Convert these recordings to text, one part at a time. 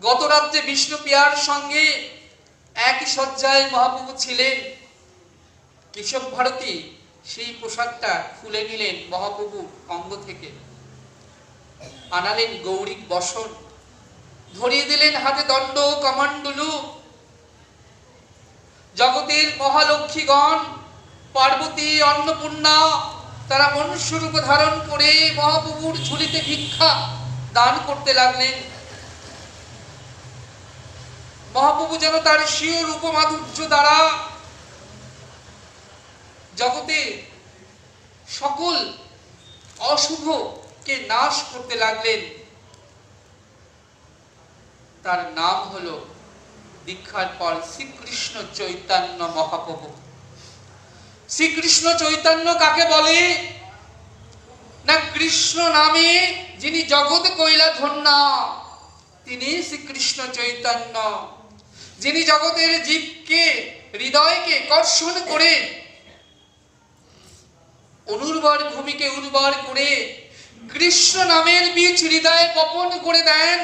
গত রাত্রে বিষ্ণুপ্রিয়ার সঙ্গে একই শয্যায় মহাপ্রভু ছিলেন। কেশব ভারতী সেই পোশাকটা খুলে নিলেন মহাপ্রভুর অঙ্গ থেকে, আনালেন গৌরিক বসন, ধরিয়ে দিলেন হাতে দণ্ড কমণ্ডলু। জগতের মহালক্ষ্মীগণ পার্বতী, অন্নপূর্ণা তারা মনুষ্যরূপ ধারণ করে মহাপ্রভুর ঝুলিতে ভিক্ষা দান করতে লাগলেন। মহাপ্রভু যেন তার স্বীয় রূপ মাধুর্য দ্বারা জগতে সকল অশুভকে নাশ করতে লাগলেন। তার নাম হলো দীক্ষার পর শ্রীকৃষ্ণ চৈতন্য মহাপ্রভু। শ্রীকৃষ্ণ চৈতন্য কাকে বলে না? কৃষ্ণ নামে যিনি জগৎ কইলা ধন্যা তিনি শ্রীকৃষ্ণ চৈতন্য। যিনি জগতের জীবকে, হৃদয়কে কর্ষণ করে অনুর্বর ভূমিকে উর্বর করে কৃষ্ণ নামের বীজ হৃদয়ে বপন করে দেন,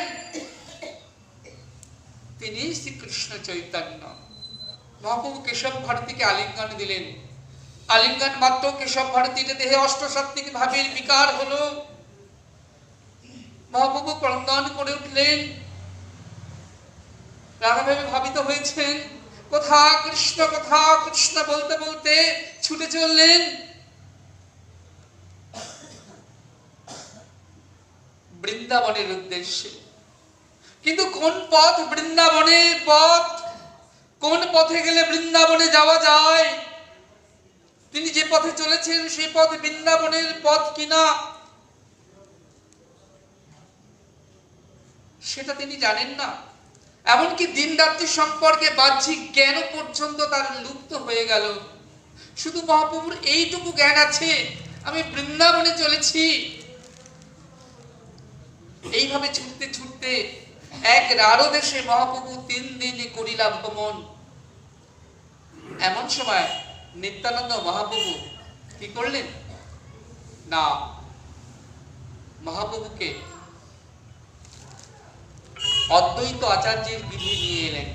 তিনি শ্রীকৃষ্ণ চৈতন্য। মহাপ্রভু কেশব ভারতীকে আলিঙ্গন দিলেন। আলিঙ্গন মাত্র কেশব ভারতীর দেহে অষ্টসাত্ত্বিক ভাবের বিকার হলো। মহাপ্রভু ক্রন্দন করে উঠলেন, নানাভাবে ভাবিত হয়েছেন। কথা কৃষ্ণ বলতে বলতে ছুটে চললেন বৃন্দাবনের উদ্দেশ্যে। কিন্তু কোন পথ বৃন্দাবনের পথ? কোন পথে গেলে বৃন্দাবনে যাওয়া যায়? তিনি যে পথে চলেছেন সেই পথ বৃন্দাবনের পথ কিনা সেটা তিনি জানেন না। এমনকি দিন রাত্রি সম্পর্কে বাহ্যিক জ্ঞান পর্যন্ত তার লুপ্ত হয়ে গেল। শুধু মহাপ্রভুর এইটুকু জ্ঞান আছে, আমি বৃন্দাবনে চলেছি। এইভাবে ছুটতে ছুটতে এক রারো দেশে মহাপ্রভু 3 দিন করিলা ভ্রমণ। এমন সময় নিত্যানন্দ মহাপ্রভু কি করলেন না, মহাপ্রভুকে অদ্বৈত আচার্যের গৃহে নিয়ে এলেন।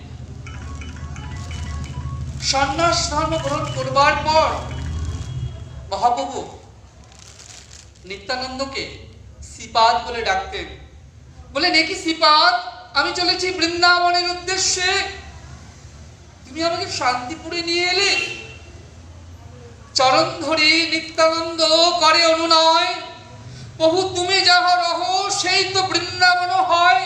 সন্ন্যাস ধর্ম গ্রহণ করবার পর মহাপ্রভু নিত্যানন্দকে শ্রীপাদ বলে ডাকতেন। বলেন, এ কি শ্রীপাদ, আমি চলেছি বৃন্দাবনের উদ্দেশ্যে, তুমি আমাকে শান্তিপুরে নিয়ে এলে। চরণ ধরি নিত্যানন্দ করে অনুনয়, প্রভু তুমি যাহা রহ সেই তো বৃন্দাবন হয়।